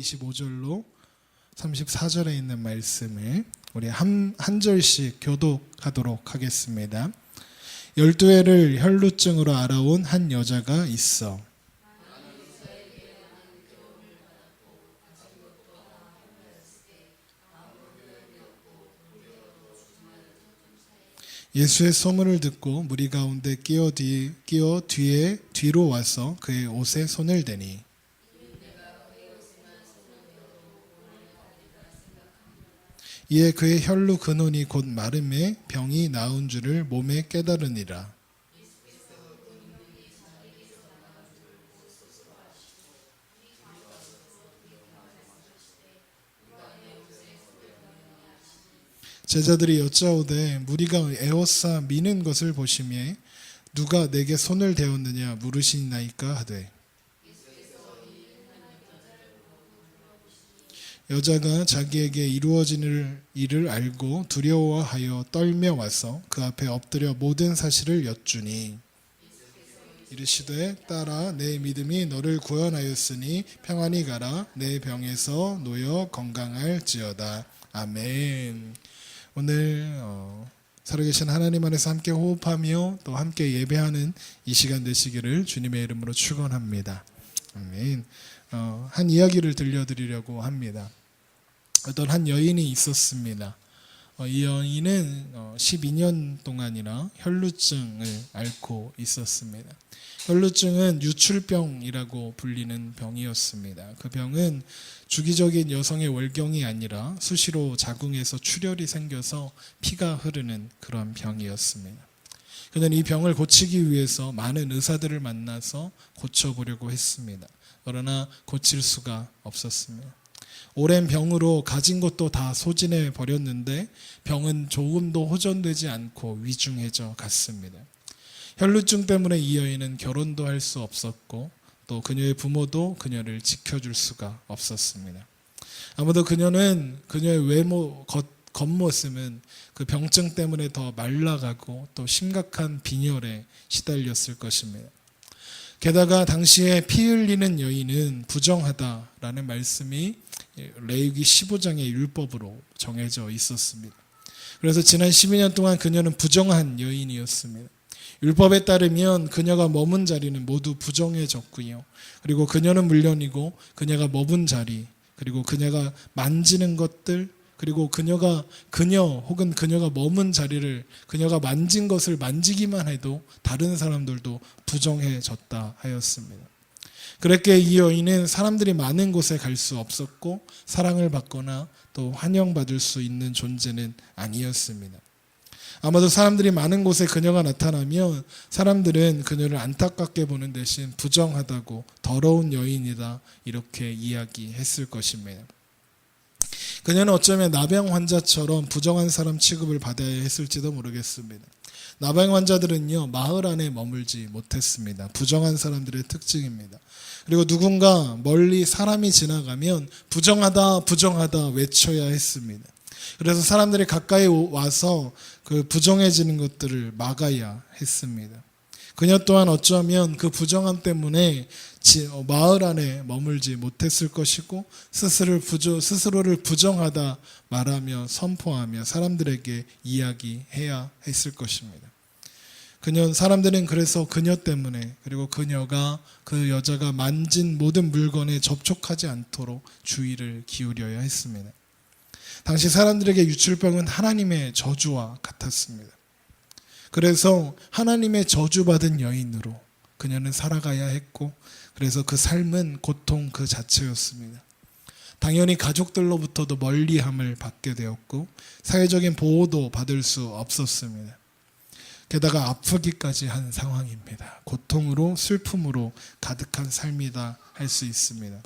25절로 34절에 있는 말씀을 우리 한 절씩 교독하도록 하겠습니다. 12해를 혈루증으로 알아온 한 여자가 있어. 예수의 소문을 듣고 무리 가운데 끼어 뒤로 와서 그의 옷에 손을 대니 이에 그의 혈루 근원이 곧 마름에 병이 나은 줄을 몸에 깨달으니라. 제자들이 여짜오되 무리가 에워싸 미는 것을 보시매 누가 내게 손을 대었느냐 물으시나이까 하되 여자가 자기에게 이루어지는 일을 알고 두려워하여 떨며 와서 그 앞에 엎드려 모든 사실을 여쭈니 이르시되 딸아 내 믿음이 너를 구원하였으니 평안히 가라 내 병에서 놓여 건강할지어다. 아멘. 오늘 살아계신 하나님 안에서 함께 호흡하며 또 함께 예배하는 이 시간 되시기를 주님의 이름으로 축원합니다. 아멘. 한 이야기를 들려드리려고 합니다. 어떤 한 여인이 있었습니다. 이 여인은 12년 동안이나 혈루증을 앓고 있었습니다. 혈루증은 유출병이라고 불리는 병이었습니다. 그 병은 주기적인 여성의 월경이 아니라 수시로 자궁에서 출혈이 생겨서 피가 흐르는 그런 병이었습니다. 그는 이 병을 고치기 위해서 많은 의사들을 만나서 고쳐보려고 했습니다. 그러나 고칠 수가 없었습니다. 오랜 병으로 가진 것도 다 소진해 버렸는데 병은 조금도 호전되지 않고 위중해져 갔습니다. 혈루증 때문에 이 여인은 결혼도 할 수 없었고 또 그녀의 부모도 그녀를 지켜줄 수가 없었습니다. 아무도 그녀의 겉모습은 그 병증 때문에 더 말라가고 또 심각한 빈혈에 시달렸을 것입니다. 게다가 당시에 피 흘리는 여인은 부정하다라는 말씀이 레위기 15장의 율법으로 정해져 있었습니다. 그래서 지난 12년 동안 그녀는 부정한 여인이었습니다. 율법에 따르면 그녀가 머문 자리는 모두 부정해졌고요. 그리고 그녀는 물론이고 그녀가 머문 자리, 그리고 그녀가 만지는 것들, 그리고 그녀가 머문 자리를 그녀가 만진 것을 만지기만 해도 다른 사람들도 부정해졌다 하였습니다. 그렇게 이 여인은 사람들이 많은 곳에 갈 수 없었고 사랑을 받거나 또 환영받을 수 있는 존재는 아니었습니다. 아마도 사람들이 많은 곳에 그녀가 나타나면 사람들은 그녀를 안타깝게 보는 대신 부정하다고 더러운 여인이다 이렇게 이야기했을 것입니다. 그녀는 어쩌면 나병 환자처럼 부정한 사람 취급을 받아야 했을지도 모르겠습니다. 나병 환자들은요 마을 안에 머물지 못했습니다. 부정한 사람들의 특징입니다. 그리고 누군가 멀리 사람이 지나가면 부정하다 부정하다 외쳐야 했습니다. 그래서 사람들이 가까이 와서 그 부정해지는 것들을 막아야 했습니다. 그녀 또한 어쩌면 그 부정함 때문에 마을 안에 머물지 못했을 것이고 스스로를 부정하다 말하며 선포하며 사람들에게 이야기해야 했을 것입니다. 사람들은 그래서 그녀 때문에 그리고 그 여자가 만진 모든 물건에 접촉하지 않도록 주의를 기울여야 했습니다. 당시 사람들에게 유출병은 하나님의 저주와 같았습니다. 그래서 하나님의 저주받은 여인으로 그녀는 살아가야 했고 그래서 그 삶은 고통 그 자체였습니다. 당연히 가족들로부터도 멀리함을 받게 되었고 사회적인 보호도 받을 수 없었습니다. 게다가 아프기까지 한 상황입니다. 고통으로 슬픔으로 가득한 삶이다 할 수 있습니다.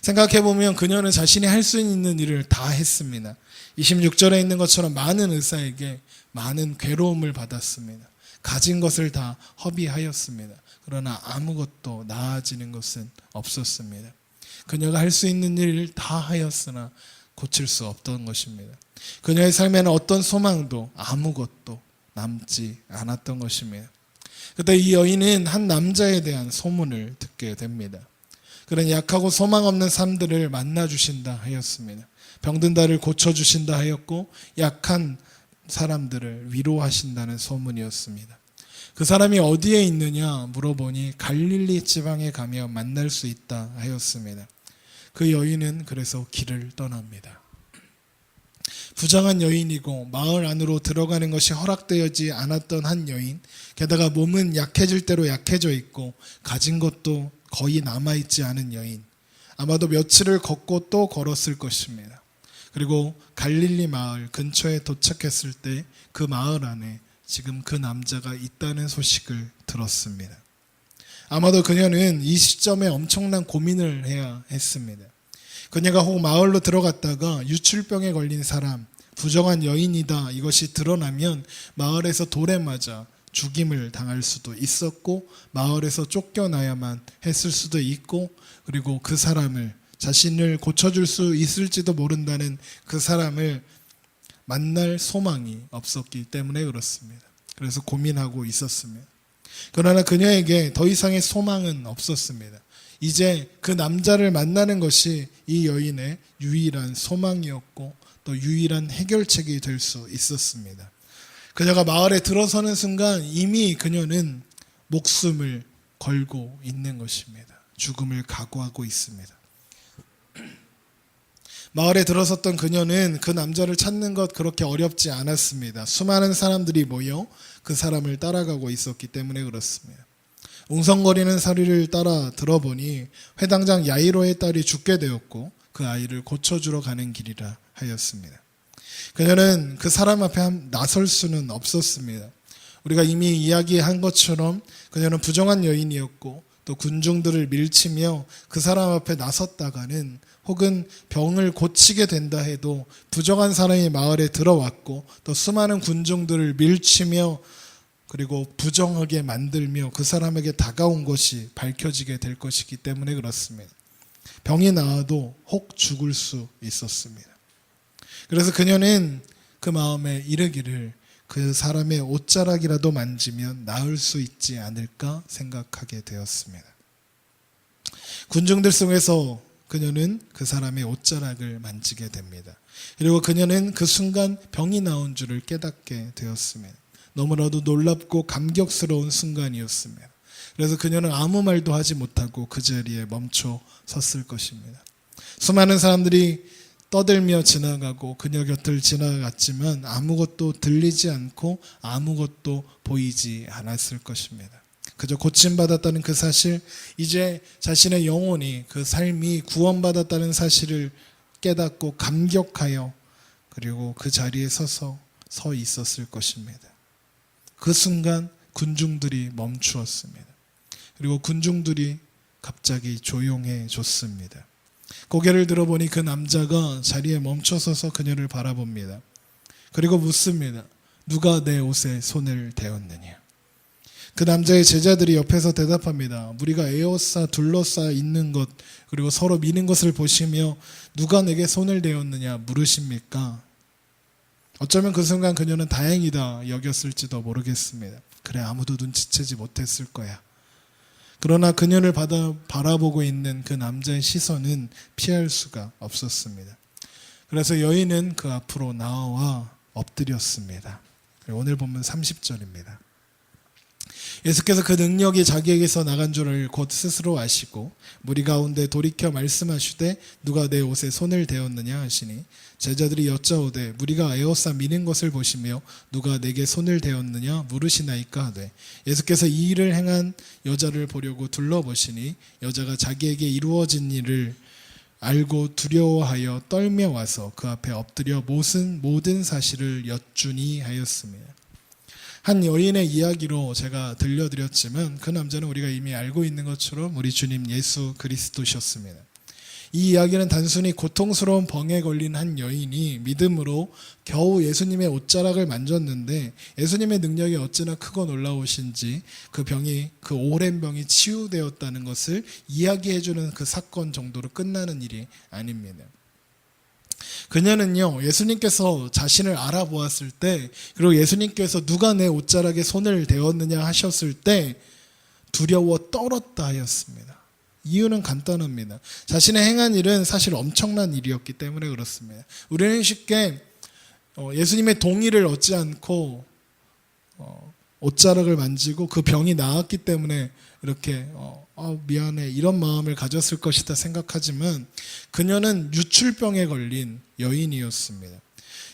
생각해보면 그녀는 자신이 할 수 있는 일을 다 했습니다. 26절에 있는 것처럼 많은 의사에게 많은 괴로움을 받았습니다. 가진 것을 다 허비하였습니다. 그러나 아무것도 나아지는 것은 없었습니다. 그녀가 할 수 있는 일을 다 하였으나 고칠 수 없던 것입니다. 그녀의 삶에는 어떤 소망도 아무것도 남지 않았던 것입니다. 그때 이 여인은 한 남자에 대한 소문을 듣게 됩니다. 그런 약하고 소망 없는 삶들을 만나 주신다 하였습니다. 병든 자를 고쳐 주신다 하였고 약한 사람들을 위로하신다는 소문이었습니다. 그 사람이 어디에 있느냐 물어보니 갈릴리 지방에 가면 만날 수 있다 하였습니다. 그 여인은 그래서 길을 떠납니다. 부정한 여인이고 마을 안으로 들어가는 것이 허락되지 않았던 한 여인, 게다가 몸은 약해질 대로 약해져 있고 가진 것도 거의 남아있지 않은 여인, 아마도 며칠을 걷고 또 걸었을 것입니다. 그리고 갈릴리 마을 근처에 도착했을 때 그 마을 안에 지금 그 남자가 있다는 소식을 들었습니다. 아마도 그녀는 이 시점에 엄청난 고민을 해야 했습니다. 그녀가 혹 마을로 들어갔다가 유출병에 걸린 사람, 부정한 여인이다 이것이 드러나면 마을에서 돌에 맞아 죽임을 당할 수도 있었고 마을에서 쫓겨나야만 했을 수도 있고, 그리고 그 사람을, 자신을 고쳐줄 수 있을지도 모른다는 그 사람을 만날 소망이 없었기 때문에 그렇습니다. 그래서 고민하고 있었습니다. 그러나 그녀에게 더 이상의 소망은 없었습니다. 이제 그 남자를 만나는 것이 이 여인의 유일한 소망이었고 또 유일한 해결책이 될 수 있었습니다. 그녀가 마을에 들어서는 순간 이미 그녀는 목숨을 걸고 있는 것입니다. 죽음을 각오하고 있습니다. 마을에 들어섰던 그녀는 그 남자를 찾는 것 그렇게 어렵지 않았습니다. 수많은 사람들이 모여 그 사람을 따라가고 있었기 때문에 그렇습니다. 웅성거리는 소리를 따라 들어보니 회당장 야이로의 딸이 죽게 되었고 그 아이를 고쳐주러 가는 길이라 하였습니다. 그녀는 그 사람 앞에 나설 수는 없었습니다. 우리가 이미 이야기한 것처럼 그녀는 부정한 여인이었고 또 군중들을 밀치며 그 사람 앞에 나섰다가는 혹은 병을 고치게 된다 해도 부정한 사람이 마을에 들어왔고 또 수많은 군중들을 밀치며 그리고 부정하게 만들며 그 사람에게 다가온 것이 밝혀지게 될 것이기 때문에 그렇습니다. 병이 나아도 혹 죽을 수 있었습니다. 그래서 그녀는 그 마음에 이르기를 그 사람의 옷자락이라도 만지면 나을 수 있지 않을까 생각하게 되었습니다. 군중들 속에서 그녀는 그 사람의 옷자락을 만지게 됩니다. 그리고 그녀는 그 순간 병이 나온 줄을 깨닫게 되었습니다. 너무나도 놀랍고 감격스러운 순간이었습니다. 그래서 그녀는 아무 말도 하지 못하고 그 자리에 멈춰 섰을 것입니다. 수많은 사람들이 떠들며 지나가고 그녀 곁을 지나갔지만 아무것도 들리지 않고 아무것도 보이지 않았을 것입니다. 그저 고침받았다는 그 사실, 이제 자신의 영혼이, 그 삶이 구원받았다는 사실을 깨닫고 감격하여 그리고 그 자리에 서 있었을 것입니다. 그 순간 군중들이 멈추었습니다. 그리고 군중들이 갑자기 조용해졌습니다. 고개를 들어보니 그 남자가 자리에 멈춰서서 그녀를 바라봅니다. 그리고 묻습니다. 누가 내 옷에 손을 대었느냐? 그 남자의 제자들이 옆에서 대답합니다. 우리가 에워싸 둘러싸 있는 것 그리고 서로 미는 것을 보시며 누가 내게 손을 대었느냐 물으십니까? 어쩌면 그 순간 그녀는 다행이다 여겼을지도 모르겠습니다. 그래, 아무도 눈치채지 못했을 거야. 그러나 그녀를 바라보고 있는 그 남자의 시선은 피할 수가 없었습니다. 그래서 여인은 그 앞으로 나와 엎드렸습니다. 오늘 본문 30절입니다. 예수께서 그 능력이 자기에게서 나간 줄을 곧 스스로 아시고 무리 가운데 돌이켜 말씀하시되 누가 내 옷에 손을 대었느냐 하시니 제자들이 여짜오되 무리가 에워싸 미는 것을 보시며 누가 내게 손을 대었느냐 물으시나이까 하되 예수께서 이 일을 행한 여자를 보려고 둘러보시니 여자가 자기에게 이루어진 일을 알고 두려워하여 떨며 와서 그 앞에 엎드려 모든 사실을 여쭈니 하였습니다. 한 여인의 이야기로 제가 들려드렸지만 그 남자는 우리가 이미 알고 있는 것처럼 우리 주님 예수 그리스도셨습니다. 이 이야기는 단순히 고통스러운 병에 걸린 한 여인이 믿음으로 겨우 예수님의 옷자락을 만졌는데 예수님의 능력이 어찌나 크고 놀라우신지 그 병이, 그 오랜 병이 치유되었다는 것을 이야기해주는 그 사건 정도로 끝나는 일이 아닙니다. 그녀는요, 예수님께서 자신을 알아보았을 때, 그리고 예수님께서 누가 내 옷자락에 손을 대었느냐 하셨을 때 두려워 떨었다 하였습니다. 이유는 간단합니다. 자신의 행한 일은 사실 엄청난 일이었기 때문에 그렇습니다. 우리는 쉽게 예수님의 동의를 얻지 않고 옷자락을 만지고 그 병이 나았기 때문에 이렇게 미안해 이런 마음을 가졌을 것이다 생각하지만 그녀는 유출병에 걸린 여인이었습니다.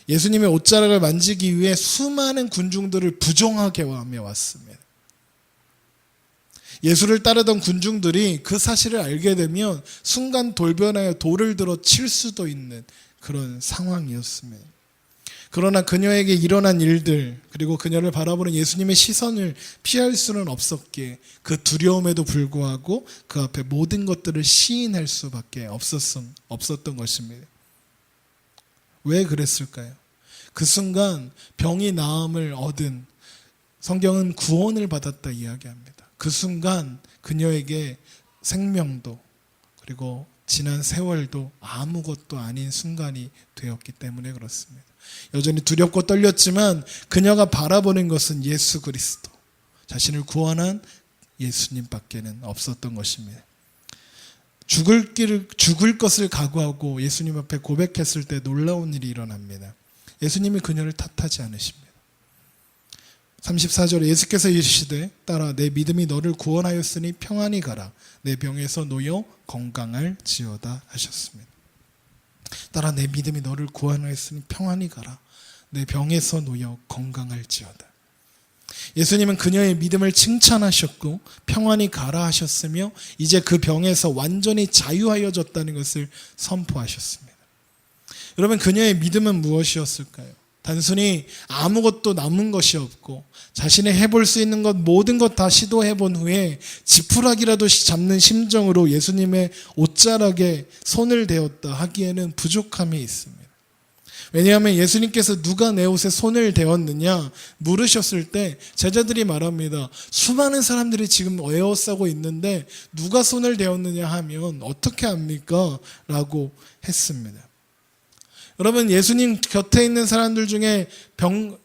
예수님의 옷자락을 만지기 위해 수많은 군중들을 부정하게 하며 왔습니다. 예수를 따르던 군중들이 그 사실을 알게 되면 순간 돌변하여 돌을 들어 칠 수도 있는 그런 상황이었습니다. 그러나 그녀에게 일어난 일들 그리고 그녀를 바라보는 예수님의 시선을 피할 수는 없었기에 그 두려움에도 불구하고 그 앞에 모든 것들을 시인할 수밖에 없었던 것입니다. 왜 그랬을까요? 그 순간 병이 나음을 얻은 성경은 구원을 받았다 이야기합니다. 그 순간 그녀에게 생명도 그리고 지난 세월도 아무것도 아닌 순간이 되었기 때문에 그렇습니다. 여전히 두렵고 떨렸지만 그녀가 바라보는 것은 예수 그리스도, 자신을 구원한 예수님밖에는 없었던 것입니다. 죽을 것을 각오하고 예수님 앞에 고백했을 때 놀라운 일이 일어납니다. 예수님이 그녀를 탓하지 않으십니다. 34절에 예수께서 이르시되 따라 내 믿음이 너를 구원하였으니 평안히 가라. 내 병에서 놓여 건강할지어다 하셨습니다. 따라 내 믿음이 너를 구원하였으니 평안히 가라. 내 병에서 놓여 건강할지어다. 예수님은 그녀의 믿음을 칭찬하셨고 평안히 가라 하셨으며 이제 그 병에서 완전히 자유하여졌다는 것을 선포하셨습니다. 여러분 그녀의 믿음은 무엇이었을까요? 단순히 아무것도 남은 것이 없고 자신이 해볼 수 있는 것 모든 것 다 시도해본 후에 지푸라기라도 잡는 심정으로 예수님의 옷자락에 손을 대었다 하기에는 부족함이 있습니다. 왜냐하면 예수님께서 누가 내 옷에 손을 대었느냐 물으셨을 때 제자들이 말합니다. 수많은 사람들이 지금 에워싸고 있는데 누가 손을 대었느냐 하면 어떻게 합니까? 라고 했습니다. 여러분 예수님 곁에 있는 사람들 중에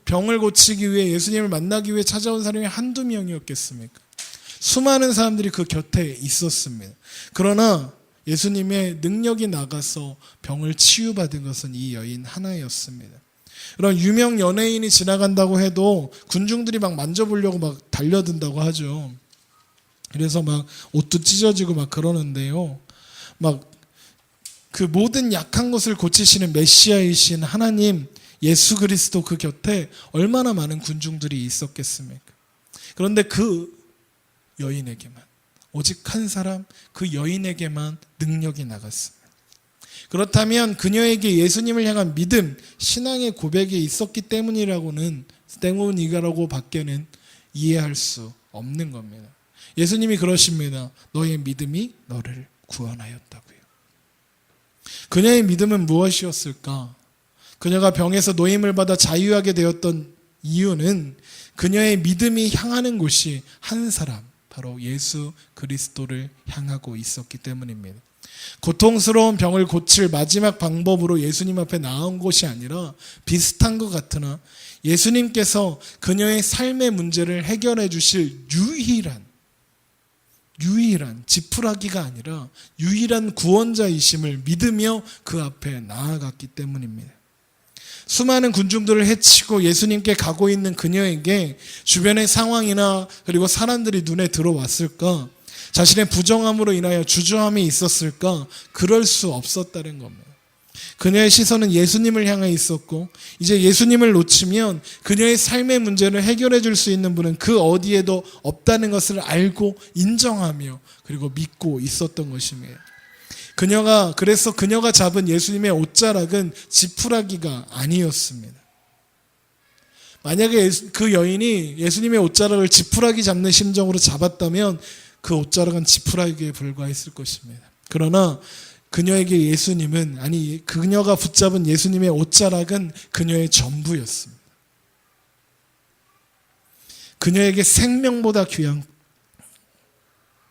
병을 고치기 위해 예수님을 만나기 위해 찾아온 사람이 한두 명이었겠습니까? 수많은 사람들이 그 곁에 있었습니다. 그러나 예수님의 능력이 나가서 병을 치유받은 것은 이 여인 하나였습니다. 그런 유명 연예인이 지나간다고 해도 군중들이 막 만져보려고 막 달려든다고 하죠. 그래서 막 옷도 찢어지고 막 그러는데요. 막 그 모든 약한 것을 고치시는 메시아이신 하나님 예수 그리스도 그 곁에 얼마나 많은 군중들이 있었겠습니까? 그런데 그 여인에게만 오직 한 사람 그 여인에게만 능력이 나갔습니다. 그렇다면 그녀에게 예수님을 향한 믿음, 신앙의 고백이 있었기 때문이라고 밖에는 이해할 수 없는 겁니다. 예수님이 그러십니다. 너의 믿음이 너를 구원하였다고요. 그녀의 믿음은 무엇이었을까? 그녀가 병에서 노임을 받아 자유하게 되었던 이유는 그녀의 믿음이 향하는 곳이 한 사람, 바로 예수 그리스도를 향하고 있었기 때문입니다. 고통스러운 병을 고칠 마지막 방법으로 예수님 앞에 나온 것이 아니라 비슷한 것 같으나 예수님께서 그녀의 삶의 문제를 해결해 주실 유일한 지푸라기가 아니라 유일한 구원자이심을 믿으며 그 앞에 나아갔기 때문입니다. 수많은 군중들을 해치고 예수님께 가고 있는 그녀에게 주변의 상황이나 그리고 사람들이 눈에 들어왔을까? 자신의 부정함으로 인하여 주저함이 있었을까? 그럴 수 없었다는 겁니다. 그녀의 시선은 예수님을 향해 있었고 이제 예수님을 놓치면 그녀의 삶의 문제를 해결해 줄 수 있는 분은 그 어디에도 없다는 것을 알고 인정하며 그리고 믿고 있었던 것입니다. 그래서 그녀가 잡은 예수님의 옷자락은 지푸라기가 아니었습니다. 만약에 그 여인이 예수님의 옷자락을 지푸라기 잡는 심정으로 잡았다면 그 옷자락은 지푸라기에 불과했을 것입니다. 그러나 그녀에게 그녀가 붙잡은 예수님의 옷자락은 그녀의 전부였습니다. 그녀에게 생명보다 귀한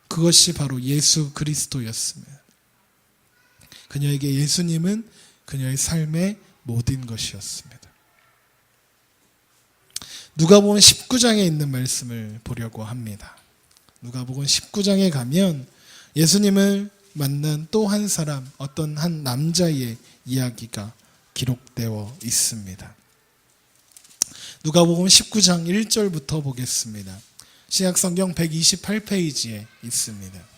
그것이 바로 예수 그리스도였습니다. 그녀에게 예수님은 그녀의 삶의 모든 것이었습니다. 누가복음 19장에 있는 말씀을 보려고 합니다. 누가복음 19장에 가면 예수님을 만난 또 한 사람, 어떤 한 남자의 이야기가 기록되어 있습니다. 누가복음 19장 1절부터 보겠습니다. 신약성경 128페이지에 있습니다.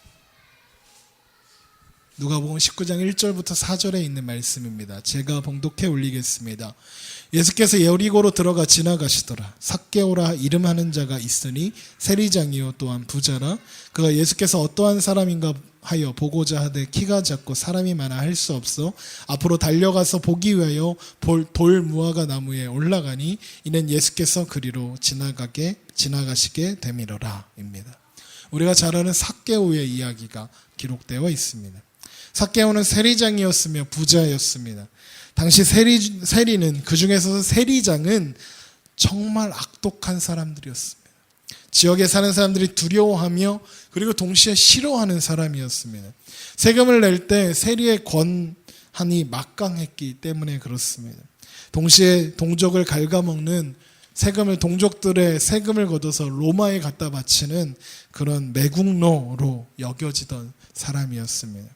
누가복음 19장 1절부터 4절에 있는 말씀입니다. 제가 봉독해 올리겠습니다. 예수께서 여리고로 들어가 지나가시더라. 삭개오라 이름하는 자가 있으니 세리장이요 또한 부자라. 그가 예수께서 어떠한 사람인가 하여 보고자 하되 키가 작고 사람이 많아 할 수 없어 앞으로 달려가서 보기 위하여 돌 무화과 나무에 올라가니 이는 예수께서 그리로 지나가시게 되미러라 입니다. 우리가 잘 아는 삭개오의 이야기가 기록되어 있습니다. 삭개오는 세리장이었으며 부자였습니다. 당시 세리는, 그 중에서 세리장은 정말 악독한 사람들이었습니다. 지역에 사는 사람들이 두려워하며 그리고 동시에 싫어하는 사람이었습니다. 세금을 낼 때 세리의 권한이 막강했기 때문에 그렇습니다. 동시에 동족을 갉아먹는 동족들의 세금을 걷어서 로마에 갖다 바치는 그런 매국노로 여겨지던 사람이었습니다.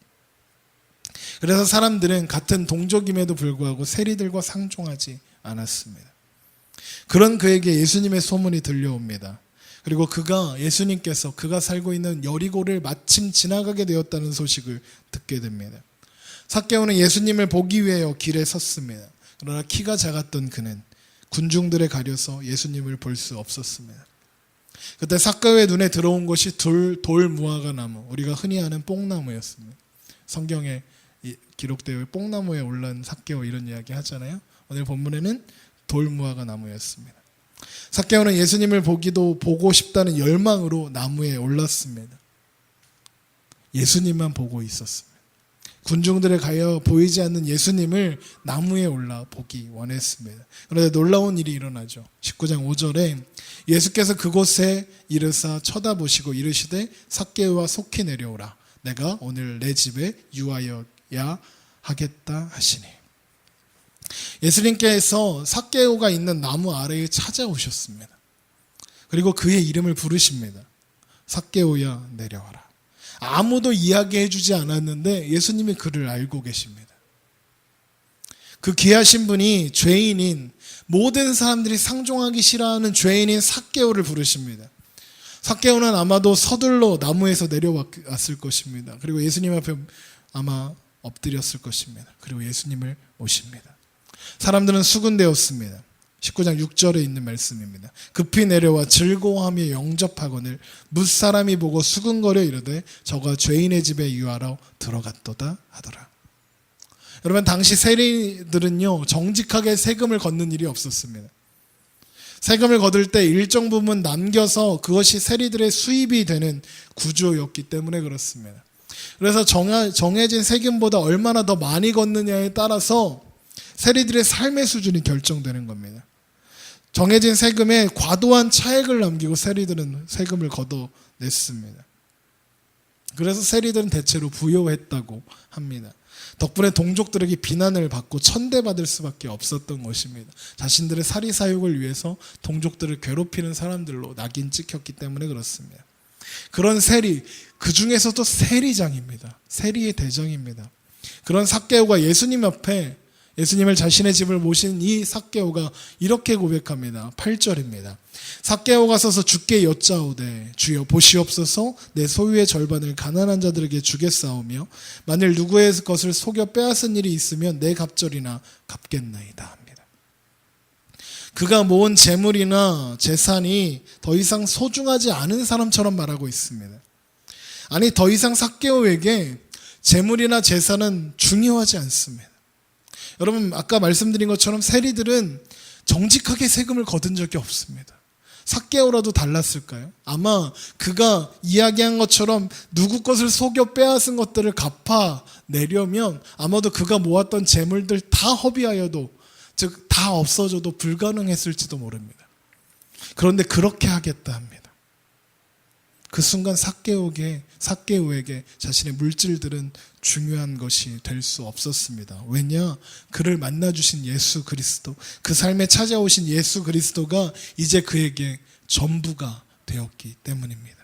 그래서 사람들은 같은 동족임에도 불구하고 세리들과 상종하지 않았습니다. 그런 그에게 예수님의 소문이 들려옵니다. 그리고 예수님께서 그가 살고 있는 여리고를 마침 지나가게 되었다는 소식을 듣게 됩니다. 삭개오는 예수님을 보기 위해 길에 섰습니다. 그러나 키가 작았던 그는 군중들에 가려서 예수님을 볼 수 없었습니다. 그때 삭개오의 눈에 들어온 것이 돌 무화과 나무, 우리가 흔히 아는 뽕나무였습니다. 성경에 기록되어 뽕나무에 올라온 삭개오 이런 이야기 하잖아요. 오늘 본문에는 돌 무화과 나무였습니다. 삭개오는 예수님을 보고 싶다는 열망으로 나무에 올랐습니다. 예수님만 보고 있었습니다. 군중들에 가여 보이지 않는 예수님을 나무에 올라 보기 원했습니다. 그런데 놀라운 일이 일어나죠. 19장 5절에 예수께서 그곳에 이르사 쳐다보시고 이르시되 삭개오와 속히 내려오라. 내가 오늘 내 집에 유하여야 하겠다 하시니. 예수님께서 삭개오가 있는 나무 아래에 찾아오셨습니다. 그리고 그의 이름을 부르십니다. 삭개오야 내려와라. 아무도 이야기해 주지 않았는데 예수님이 그를 알고 계십니다. 그 귀하신 분이 죄인인, 모든 사람들이 상종하기 싫어하는 죄인인 삭개오를 부르십니다. 삭개오는 아마도 서둘러 나무에서 내려왔을 것입니다. 그리고 예수님 앞에 아마 엎드렸을 것입니다. 그리고 예수님을 모십니다. 사람들은 수군되었습니다. 19장 6절에 있는 말씀입니다. 급히 내려와 즐거워하며 영접하거늘 뭇사람이 보고 수군거려 이르되 저가 죄인의 집에 유하러 들어갔도다 하더라. 여러분, 당시 세리들은요 정직하게 세금을 걷는 일이 없었습니다. 세금을 거둘 때 일정 부분 남겨서 그것이 세리들의 수입이 되는 구조였기 때문에 그렇습니다. 그래서 정해진 세금보다 얼마나 더 많이 걷느냐에 따라서 세리들의 삶의 수준이 결정되는 겁니다. 정해진 세금에 과도한 차액을 남기고 세리들은 세금을 걷어냈습니다. 그래서 세리들은 대체로 부요했다고 합니다. 덕분에 동족들에게 비난을 받고 천대받을 수밖에 없었던 것입니다. 자신들의 사리사욕을 위해서 동족들을 괴롭히는 사람들로 낙인 찍혔기 때문에 그렇습니다. 그런 세리, 그 중에서도 세리장입니다. 세리의 대장입니다. 그런 삭개오가 예수님 앞에 예수님을 자신의 집을 모신 이 삭개오가 이렇게 고백합니다. 8절입니다. 삭개오가 서서 주께 여짜오되 주여 보시옵소서 내 소유의 절반을 가난한 자들에게 주겠사오며 만일 누구의 것을 속여 빼앗은 일이 있으면 내 갑절이나 갚겠나이다 합니다. 그가 모은 재물이나 재산이 더 이상 소중하지 않은 사람처럼 말하고 있습니다. 아니, 더 이상 삭개오에게 재물이나 재산은 중요하지 않습니다. 여러분, 아까 말씀드린 것처럼 세리들은 정직하게 세금을 거둔 적이 없습니다. 삭개오라도 달랐을까요? 아마 그가 이야기한 것처럼 누구 것을 속여 빼앗은 것들을 갚아내려면 아마도 그가 모았던 재물들 다 허비하여도, 즉 다 없어져도 불가능했을지도 모릅니다. 그런데 그렇게 하겠다 합니다. 그 순간 삭개오에게 자신의 물질들은 중요한 것이 될 수 없었습니다. 왜냐? 그를 만나주신 예수 그리스도, 그 삶에 찾아오신 예수 그리스도가 이제 그에게 전부가 되었기 때문입니다.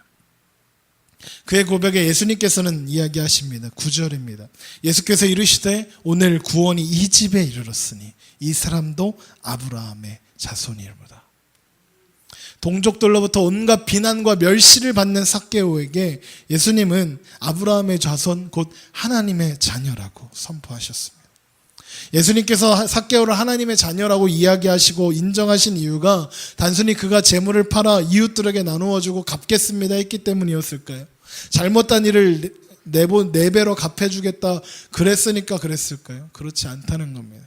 그의 고백에 예수님께서는 이야기하십니다. 9절입니다. 예수께서 이르시되 오늘 구원이 이 집에 이르렀으니 이 사람도 아브라함의 자손이로다. 동족들로부터 온갖 비난과 멸시를 받는 삭개오에게 예수님은 아브라함의 자손 곧 하나님의 자녀라고 선포하셨습니다. 예수님께서 삭개오를 하나님의 자녀라고 이야기하시고 인정하신 이유가 단순히 그가 재물을 팔아 이웃들에게 나누어주고 갚겠습니다 했기 때문이었을까요? 잘못한 일을 네 배로 갚아주겠다 그랬으니까 그랬을까요? 그렇지 않다는 겁니다.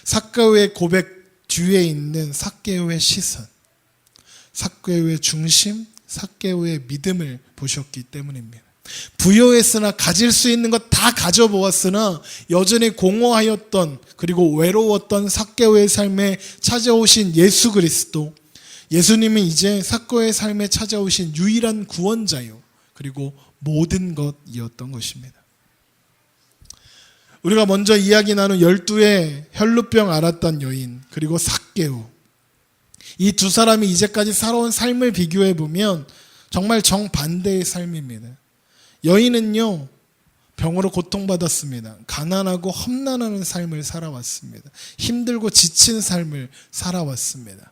삭개오의 고백 뒤에 있는 삭개오의 시선, 삭개오의 중심, 삭개오의 믿음을 보셨기 때문입니다. 부여했으나 가질 수 있는 것 다 가져보았으나 여전히 공허하였던 그리고 외로웠던 삭개오의 삶에 찾아오신 예수 그리스도, 예수님은 이제 삭개오의 삶에 찾아오신 유일한 구원자요 그리고 모든 것이었던 것입니다. 우리가 먼저 이야기 나눈 12의 혈루병 앓았던 여인 그리고 삭개오, 이 두 사람이 이제까지 살아온 삶을 비교해 보면 정말 정반대의 삶입니다. 여인은요, 병으로 고통받았습니다. 가난하고 험난한 삶을 살아왔습니다. 힘들고 지친 삶을 살아왔습니다.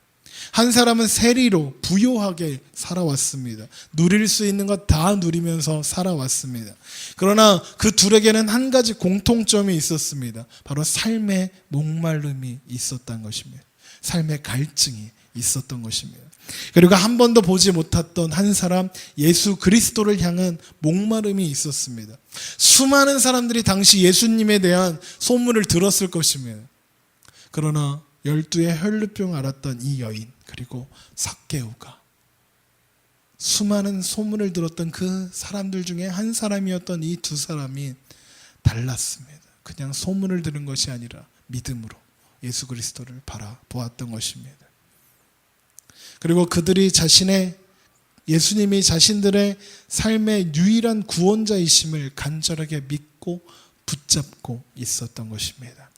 한 사람은 세리로 부요하게 살아왔습니다. 누릴 수 있는 것 다 누리면서 살아왔습니다. 그러나 그 둘에게는 한 가지 공통점이 있었습니다. 바로 삶의 목마름이 있었던 것입니다. 삶의 갈증이 있었던 것입니다. 그리고 한 번도 보지 못했던 한 사람, 예수 그리스도를 향한 목마름이 있었습니다. 수많은 사람들이 당시 예수님에 대한 소문을 들었을 것입니다. 그러나 12의 혈루병 앓았던 이 여인 그리고 삭개오가 수많은 소문을 들었던 그 사람들 중에 한 사람이었던 이 두 사람이 달랐습니다. 그냥 소문을 들은 것이 아니라 믿음으로 예수 그리스도를 바라보았던 것입니다. 그리고 그들이 예수님이 자신들의 삶의 유일한 구원자이심을 간절하게 믿고 붙잡고 있었던 것입니다.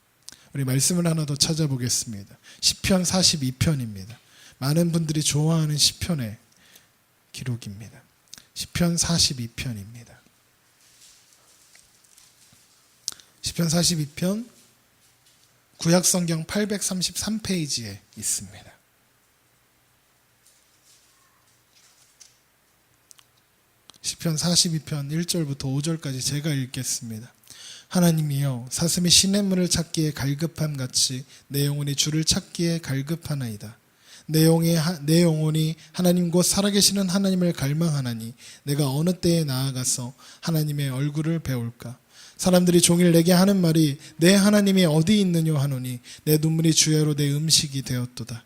우리 말씀을 하나 더 찾아보겠습니다. 시편 42편입니다. 많은 분들이 좋아하는 시편의 기록입니다. 시편 42편입니다. 시편 42편 구약성경 833페이지에 있습니다. 시편 42편 1절부터 5절까지 제가 읽겠습니다. 하나님이여, 사슴이 시냇물을 찾기에 갈급함 같이 내 영혼이 주를 찾기에 갈급하나이다. 내 영혼이 하나님 곧 살아계시는 하나님을 갈망하나니 내가 어느 때에 나아가서 하나님의 얼굴을 배울까? 사람들이 종일 내게 하는 말이 내 하나님이 어디 있느냐 하노니 내 눈물이 주야로 내 음식이 되었도다.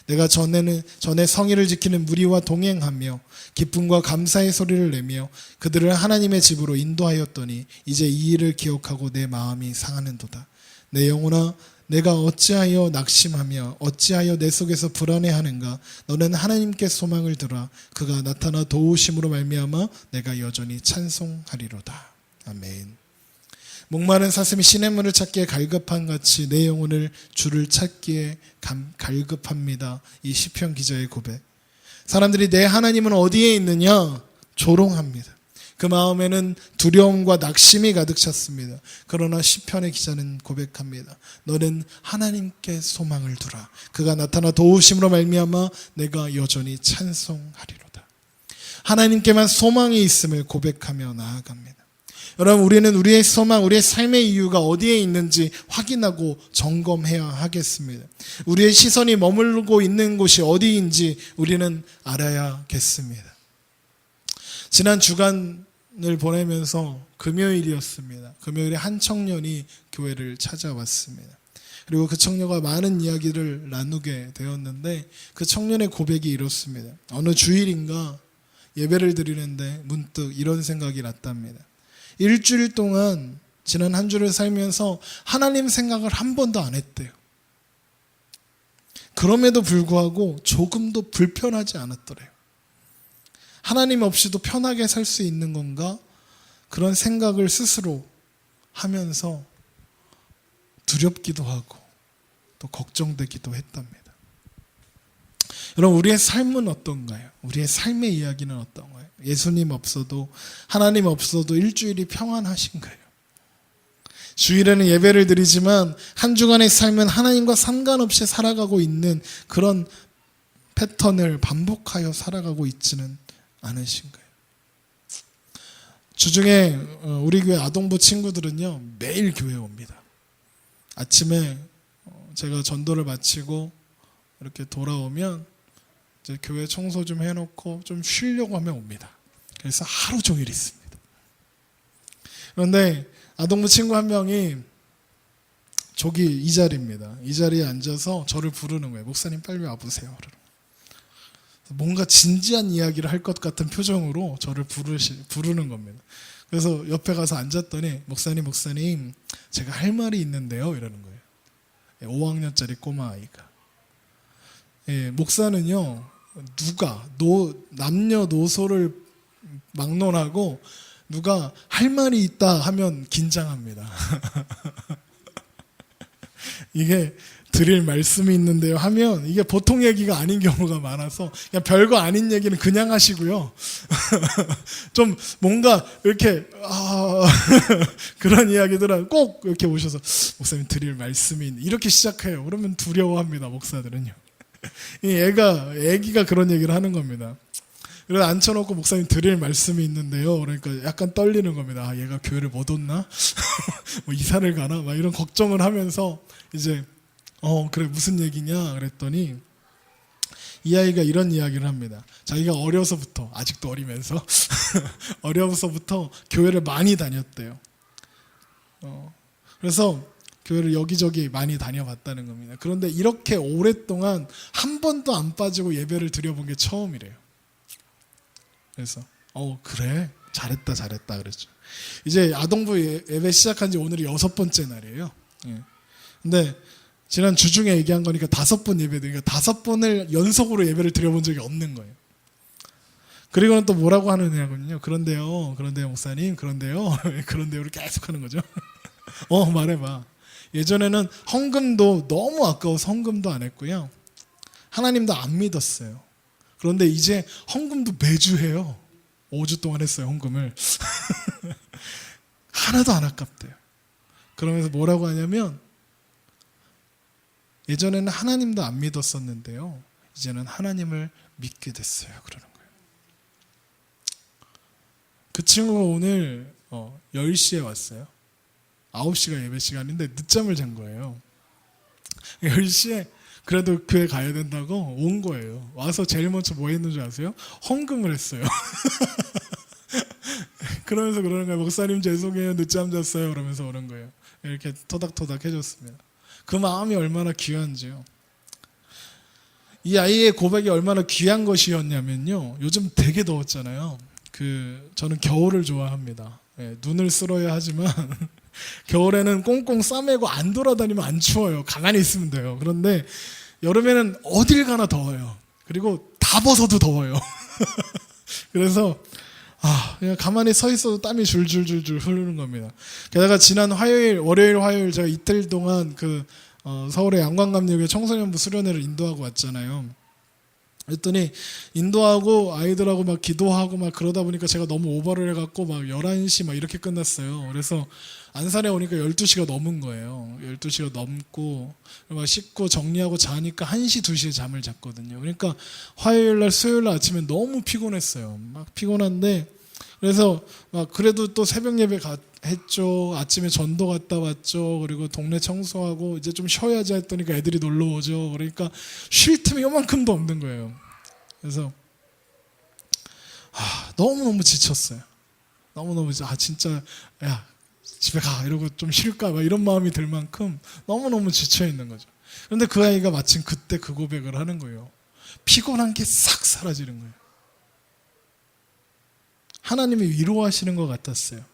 내가 전에 성의를 지키는 무리와 동행하며 기쁨과 감사의 소리를 내며 그들을 하나님의 집으로 인도하였더니 이제 이 일을 기억하고 내 마음이 상하는도다. 내 영혼아, 내가 어찌하여 낙심하며 어찌하여 내 속에서 불안해하는가? 너는 하나님께 소망을 두라. 그가 나타나 도우심으로 말미암아 내가 여전히 찬송하리로다. 아멘. 목마른 사슴이 시냇물을 찾기에 갈급한 같이 내 영혼을 주를 찾기에 갈급합니다. 이 시편 기자의 고백. 사람들이 내 하나님은 어디에 있느냐? 조롱합니다. 그 마음에는 두려움과 낙심이 가득 찼습니다. 그러나 시편의 기자는 고백합니다. 너는 하나님께 소망을 두라. 그가 나타나 도우심으로 말미암아 내가 여전히 찬송하리로다. 하나님께만 소망이 있음을 고백하며 나아갑니다. 여러분, 우리는 우리의 소망, 우리의 삶의 이유가 어디에 있는지 확인하고 점검해야 하겠습니다. 우리의 시선이 머물고 있는 곳이 어디인지 우리는 알아야겠습니다. 지난 주간을 보내면서 금요일이었습니다. 금요일에 한 청년이 교회를 찾아왔습니다. 그리고 그 청년과 많은 이야기를 나누게 되었는데 그 청년의 고백이 이렇습니다. 어느 주일인가 예배를 드리는데 문득 이런 생각이 났답니다. 일주일 동안 지난 한 주를 살면서 하나님 생각을 한 번도 안 했대요. 그럼에도 불구하고 조금도 불편하지 않았더래요. 하나님 없이도 편하게 살 수 있는 건가? 그런 생각을 스스로 하면서 두렵기도 하고 또 걱정되기도 했답니다. 여러분, 우리의 삶은 어떤가요? 우리의 삶의 이야기는 어떤가요? 예수님 없어도 하나님 없어도 일주일이 평안하신 거예요. 주일에는 예배를 드리지만 한 주간의 삶은 하나님과 상관없이 살아가고 있는 그런 패턴을 반복하여 살아가고 있지는 않으신 거예요. 주중에 우리 교회 아동부 친구들은요 매일 교회에 옵니다. 아침에 제가 전도를 마치고 이렇게 돌아오면 이제 교회 청소 좀 해놓고 좀 쉬려고 하면 옵니다. 그래서 하루 종일 있습니다. 그런데 아동부 친구 한 명이 저기 이 자리입니다. 이 자리에 앉아서 저를 부르는 거예요. 목사님 빨리 와보세요. 뭔가 진지한 이야기를 할 것 같은 표정으로 저를 부르는 겁니다. 그래서 옆에 가서 앉았더니 목사님 제가 할 말이 있는데요 이러는 거예요. 5학년짜리 꼬마아이가. 목사는요 누가 남녀노소를 막론하고 누가 할 말이 있다 하면 긴장합니다. 이게 드릴 말씀이 있는데요 하면 이게 보통 얘기가 아닌 경우가 많아서 그냥 별거 아닌 얘기는 그냥 하시고요. 좀 뭔가 이렇게 그런 이야기들은 꼭 이렇게 오셔서 목사님 드릴 말씀이 있는데 이렇게 시작해요. 그러면 두려워합니다. 목사들은요. 애기가 그런 얘기를 하는 겁니다. 그래서 앉혀놓고 목사님 드릴 말씀이 있는데요. 그러니까 약간 떨리는 겁니다. 얘가 교회를 못 온나? 뭐 이사를 가나? 막 이런 걱정을 하면서 이제 그래 무슨 얘기냐 그랬더니 이 아이가 이런 이야기를 합니다. 자기가 어려서부터 아직도 어리면서 어려서부터 교회를 많이 다녔대요. 그래서 교회를 여기저기 많이 다녀봤다는 겁니다. 그런데 이렇게 오랫동안 한 번도 안 빠지고 예배를 드려본 게 처음이래요. 그래서 그래 잘했다 그랬죠. 이제 아동부 예배 시작한 지 오늘이 6번째 날이에요. 근데 지난 주중에 얘기한 거니까 5번 예배 드리니까 5번을 연속으로 예배를 드려본 적이 없는 거예요. 그리고는 또 뭐라고 하느냐면요. 그런데요 목사님 그런데요를 계속 하는 거죠. 말해봐. 예전에는 헌금도 너무 아까워서 헌금도 안 했고요. 하나님도 안 믿었어요. 그런데 이제 헌금도 매주 해요. 5주 동안 했어요 헌금을. 하나도 안 아깝대요. 그러면서 뭐라고 하냐면 예전에는 하나님도 안 믿었었는데요. 이제는 하나님을 믿게 됐어요. 그러는 거예요. 그 친구가 오늘 10시에 왔어요. 9시가 예배 시간인데 늦잠을 잔 거예요. 10시에 그래도 교회 가야 된다고 온 거예요. 와서 제일 먼저 뭐 했는 줄 아세요? 헌금을 했어요. 그러면서 그러는 거예요. 목사님 죄송해요. 늦잠 잤어요. 그러면서 오는 거예요. 이렇게 토닥토닥 해줬습니다. 그 마음이 얼마나 귀한지요. 이 아이의 고백이 얼마나 귀한 것이었냐면요. 요즘 되게 더웠잖아요. 저는 겨울을 좋아합니다. 눈을 쓸어야 하지만 겨울에는 꽁꽁 싸매고 안 돌아다니면 안 추워요. 가만히 있으면 돼요. 그런데 여름에는 어딜 가나 더워요. 그리고 다 벗어도 더워요. 그래서 그냥 가만히 서 있어도 땀이 줄줄줄줄 흐르는 겁니다. 게다가 지난 월요일, 화요일 제가 이틀 동안 서울의 양광감역에 청소년부 수련회를 인도하고 왔잖아요. 그랬더니 인도하고 아이들하고 막 기도하고 막 그러다 보니까 제가 너무 오버를 해갖고 막 11시 막 이렇게 끝났어요. 그래서 안산에 오니까 12시가 넘은 거예요. 12시가 넘고 막 씻고 정리하고 자니까 1시, 2시에 잠을 잤거든요. 그러니까 화요일날, 수요일날 아침에 너무 피곤했어요. 막 피곤한데 그래서 막 그래도 또 새벽 예배 했죠. 아침에 전도 갔다 왔죠. 그리고 동네 청소하고 이제 좀 쉬어야지 했더니까 애들이 놀러 오죠. 그러니까 쉴 틈이 요만큼도 없는 거예요. 그래서 너무너무 지쳤어요. 너무너무 진짜 야 집에 가 이러고 좀 쉴까 막 이런 마음이 들 만큼 너무너무 지쳐 있는 거죠. 그런데 그 아이가 마침 그때 그 고백을 하는 거예요. 피곤한 게 싹 사라지는 거예요. 하나님이 위로하시는 것 같았어요.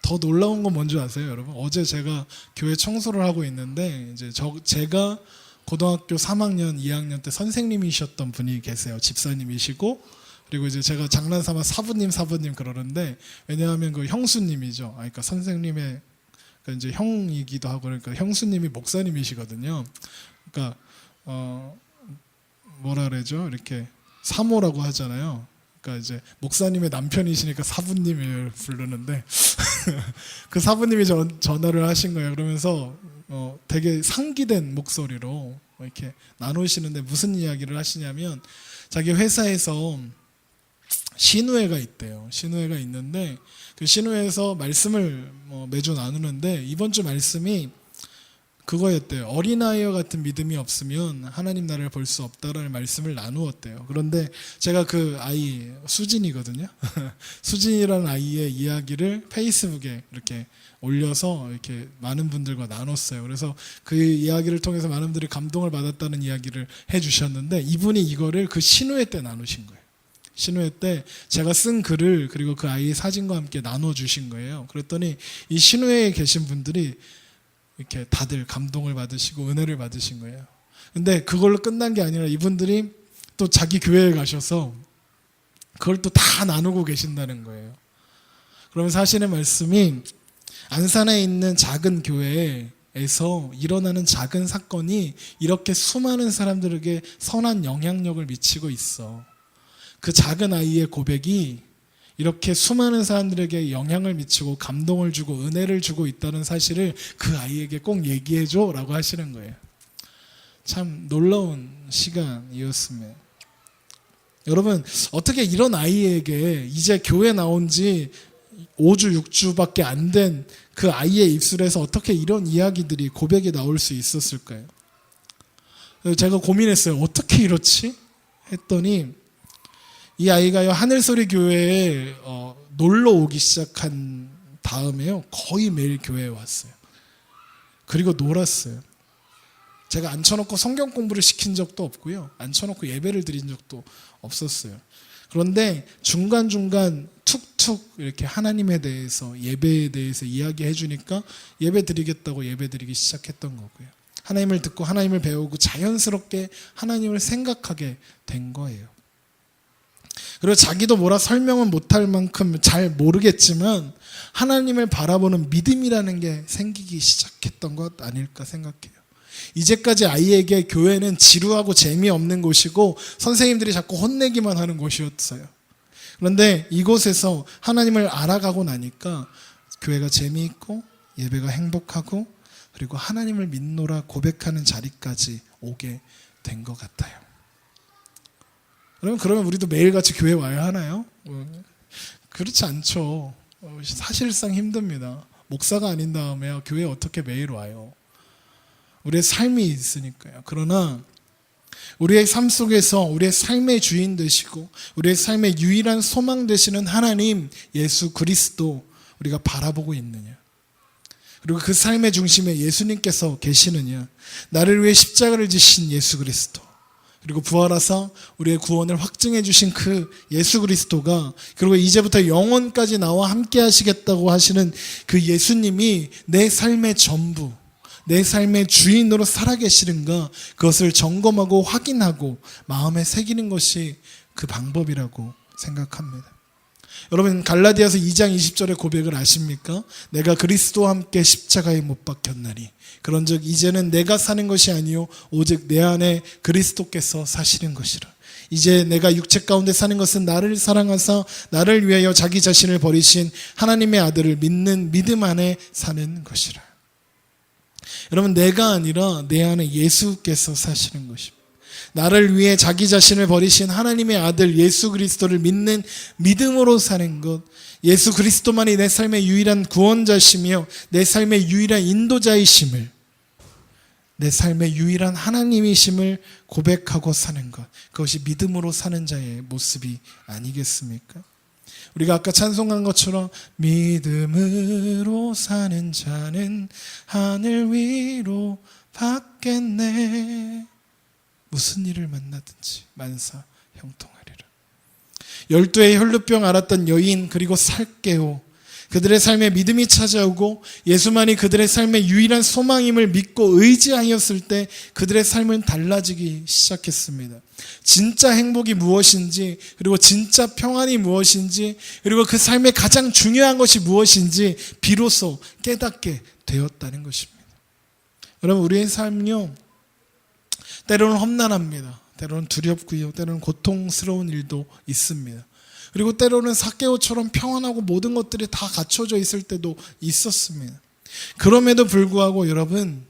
더 놀라운 건 뭔지 아세요, 여러분? 어제 제가 교회 청소를 하고 있는데 이제 제가 고등학교 3학년, 2학년 때 선생님이셨던 분이 계세요. 집사님이시고 그리고 이제 제가 장난삼아 사부님 그러는데 왜냐하면 그 형수님이죠. 그러니까 선생님의 이제 형이기도 하고 그러니까 형수님이 목사님이시거든요. 그러니까 뭐라 그러죠? 이렇게 사모라고 하잖아요. 그러니까 이제 목사님의 남편이시니까 사부님을 부르는데 그 사부님이 전화를 하신 거예요. 그러면서 되게 상기된 목소리로 이렇게 나누시는데 무슨 이야기를 하시냐면 자기 회사에서 신우회가 있대요. 신우회가 있는데 그 신우회에서 말씀을 매주 나누는데 이번 주 말씀이 그거였대요. 어린아이와 같은 믿음이 없으면 하나님 나라를 볼 수 없다라는 말씀을 나누었대요. 그런데 제가 그 아이 수진이거든요. 수진이라는 아이의 이야기를 페이스북에 이렇게 올려서 이렇게 많은 분들과 나눴어요. 그래서 그 이야기를 통해서 많은 분들이 감동을 받았다는 이야기를 해주셨는데 이분이 이거를 그 신우회 때 나누신 거예요. 신우회 때 제가 쓴 글을 그리고 그 아이의 사진과 함께 나눠주신 거예요. 그랬더니 이 신우회에 계신 분들이 이렇게 다들 감동을 받으시고 은혜를 받으신 거예요. 근데 그걸로 끝난 게 아니라 이분들이 또 자기 교회에 가셔서 그걸 또 다 나누고 계신다는 거예요. 그러면서 하시는 말씀이 안산에 있는 작은 교회에서 일어나는 작은 사건이 이렇게 수많은 사람들에게 선한 영향력을 미치고 있어. 그 작은 아이의 고백이 이렇게 수많은 사람들에게 영향을 미치고 감동을 주고 은혜를 주고 있다는 사실을 그 아이에게 꼭 얘기해줘 라고 하시는 거예요. 참 놀라운 시간이었습니다. 여러분, 어떻게 이런 아이에게 이제 교회 나온 지 5주, 6주밖에 안 된 그 아이의 입술에서 어떻게 이런 이야기들이 고백이 나올 수 있었을까요? 제가 고민했어요. 어떻게 이렇지? 했더니 이 아이가요, 하늘소리 교회에 놀러 오기 시작한 다음에요, 거의 매일 교회에 왔어요. 그리고 놀았어요. 제가 앉혀놓고 성경 공부를 시킨 적도 없고요, 앉혀놓고 예배를 드린 적도 없었어요. 그런데 중간중간 툭툭 이렇게 하나님에 대해서, 예배에 대해서 이야기해 주니까 예배 드리겠다고 예배 드리기 시작했던 거고요. 하나님을 듣고 하나님을 배우고 자연스럽게 하나님을 생각하게 된 거예요. 그리고 자기도 뭐라 설명은 못할 만큼 잘 모르겠지만 하나님을 바라보는 믿음이라는 게 생기기 시작했던 것 아닐까 생각해요. 이제까지 아이에게 교회는 지루하고 재미없는 곳이고 선생님들이 자꾸 혼내기만 하는 곳이었어요. 그런데 이곳에서 하나님을 알아가고 나니까 교회가 재미있고 예배가 행복하고 그리고 하나님을 믿노라 고백하는 자리까지 오게 된 것 같아요. 그러면 우리도 매일같이 교회 와야 하나요? 그렇지 않죠. 사실상 힘듭니다. 목사가 아닌 다음에 교회에 어떻게 매일 와요? 우리의 삶이 있으니까요. 그러나 우리의 삶 속에서 우리의 삶의 주인 되시고 우리의 삶의 유일한 소망 되시는 하나님 예수 그리스도 우리가 바라보고 있느냐? 그리고 그 삶의 중심에 예수님께서 계시느냐? 나를 위해 십자가를 지신 예수 그리스도, 그리고 부활하사 우리의 구원을 확증해 주신 그 예수 그리스도가, 그리고 이제부터 영원까지 나와 함께 하시겠다고 하시는 그 예수님이 내 삶의 전부, 내 삶의 주인으로 살아계시는가, 그것을 점검하고 확인하고 마음에 새기는 것이 그 방법이라고 생각합니다. 여러분, 갈라디아서 2장 20절의 고백을 아십니까? 내가 그리스도와 함께 십자가에 못 박혔나니 그런즉 이제는 내가 사는 것이 아니요 오직 내 안에 그리스도께서 사시는 것이라. 이제 내가 육체 가운데 사는 것은 나를 사랑하사 나를 위하여 자기 자신을 버리신 하나님의 아들을 믿는 믿음 안에 사는 것이라. 여러분, 내가 아니라 내 안에 예수께서 사시는 것입니다. 나를 위해 자기 자신을 버리신 하나님의 아들 예수 그리스도를 믿는 믿음으로 사는 것, 예수 그리스도만이 내 삶의 유일한 구원자시며 내 삶의 유일한 인도자이심을, 내 삶의 유일한 하나님이심을 고백하고 사는 것, 그것이 믿음으로 사는 자의 모습이 아니겠습니까? 우리가 아까 찬송한 것처럼 믿음으로 사는 자는 하늘 위로 받겠네. 무슨 일을 만나든지 만사 형통하리라. 12의 혈루병 앓았던 여인, 그리고 살게오, 그들의 삶에 믿음이 찾아오고 예수만이 그들의 삶의 유일한 소망임을 믿고 의지하였을 때 그들의 삶은 달라지기 시작했습니다. 진짜 행복이 무엇인지, 그리고 진짜 평안이 무엇인지, 그리고 그 삶의 가장 중요한 것이 무엇인지 비로소 깨닫게 되었다는 것입니다. 여러분, 우리의 삶은요, 때로는 험난합니다. 때로는 두렵고요, 때로는 고통스러운 일도 있습니다. 그리고 때로는 삭개오처럼 평안하고 모든 것들이 다 갖춰져 있을 때도 있었습니다. 그럼에도 불구하고 여러분,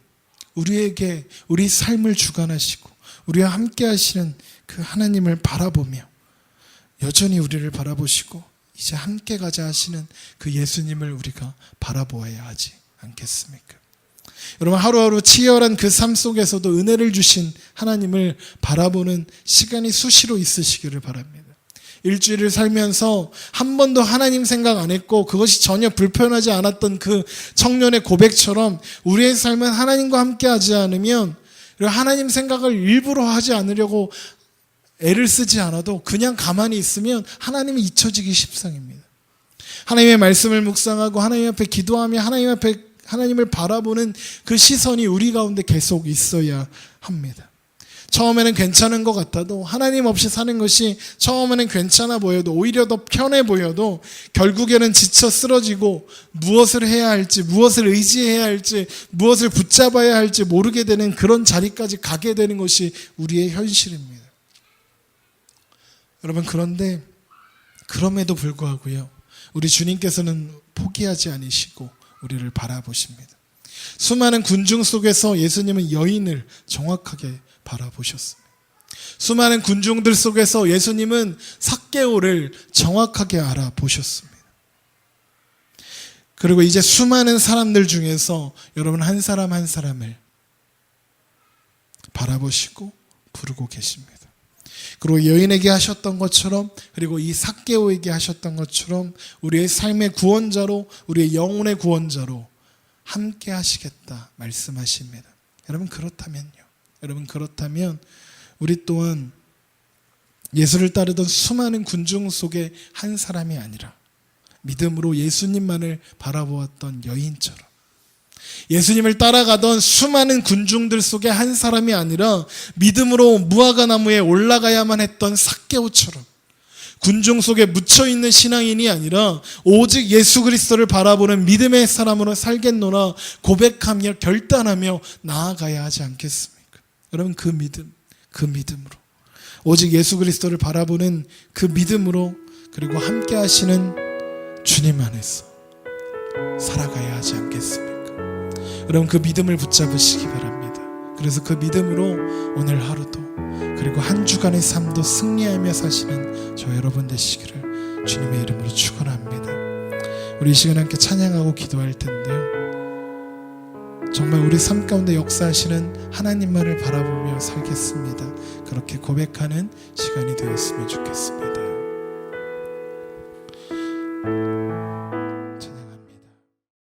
우리에게 우리 삶을 주관하시고 우리와 함께 하시는 그 하나님을 바라보며 여전히 우리를 바라보시고 이제 함께 가자 하시는 그 예수님을 우리가 바라보아야 하지 않겠습니까? 여러분, 하루하루 치열한 그 삶 속에서도 은혜를 주신 하나님을 바라보는 시간이 수시로 있으시기를 바랍니다. 일주일을 살면서 한 번도 하나님 생각 안 했고 그것이 전혀 불편하지 않았던 그 청년의 고백처럼 우리의 삶은 하나님과 함께 하지 않으면, 하나님 생각을 일부러 하지 않으려고 애를 쓰지 않아도 그냥 가만히 있으면 하나님이 잊혀지기 십상입니다. 하나님의 말씀을 묵상하고 하나님 앞에 기도하며 하나님을 바라보는 그 시선이 우리 가운데 계속 있어야 합니다. 처음에는 괜찮은 것 같아도, 하나님 없이 사는 것이 처음에는 괜찮아 보여도, 오히려 더 편해 보여도 결국에는 지쳐 쓰러지고 무엇을 해야 할지, 무엇을 의지해야 할지, 무엇을 붙잡아야 할지 모르게 되는 그런 자리까지 가게 되는 것이 우리의 현실입니다. 여러분, 그런데 그럼에도 불구하고요, 우리 주님께서는 포기하지 않으시고 우리를 바라보십니다. 수많은 군중 속에서 예수님은 여인을 정확하게 바라보셨습니다. 수많은 군중들 속에서 예수님은 삭개오를 정확하게 알아보셨습니다. 그리고 이제 수많은 사람들 중에서 여러분 한 사람 한 사람을 바라보시고 부르고 계십니다. 그리고 여인에게 하셨던 것처럼, 그리고 이 삭개오에게 하셨던 것처럼 우리의 삶의 구원자로, 우리의 영혼의 구원자로 함께 하시겠다 말씀하십니다. 여러분 그렇다면 우리 또한 예수를 따르던 수많은 군중 속의 한 사람이 아니라 믿음으로 예수님만을 바라보았던 여인처럼, 예수님을 따라가던 수많은 군중들 속의 한 사람이 아니라 믿음으로 무화과 나무에 올라가야만 했던 삭개오처럼 군중 속에 묻혀있는 신앙인이 아니라 오직 예수 그리스도를 바라보는 믿음의 사람으로 살겠노라 고백하며 결단하며 나아가야 하지 않겠습니까? 여러분, 그 믿음으로, 오직 예수 그리스도를 바라보는 그 믿음으로, 그리고 함께 하시는 주님 안에서 살아가야 하지 않겠습니까? 여러분, 그 믿음을 붙잡으시기 바랍니다. 그래서 그 믿음으로 오늘 하루도, 그리고 한 주간의 삶도 승리하며 사시는 저 여러분 되시기를 주님의 이름으로 축원합니다. 우리 이 시간 함께 찬양하고 기도할 텐데요, 정말 우리 삶 가운데 역사하시는 하나님만을 바라보며 살겠습니다. 그렇게 고백하는 시간이 되었으면 좋겠습니다.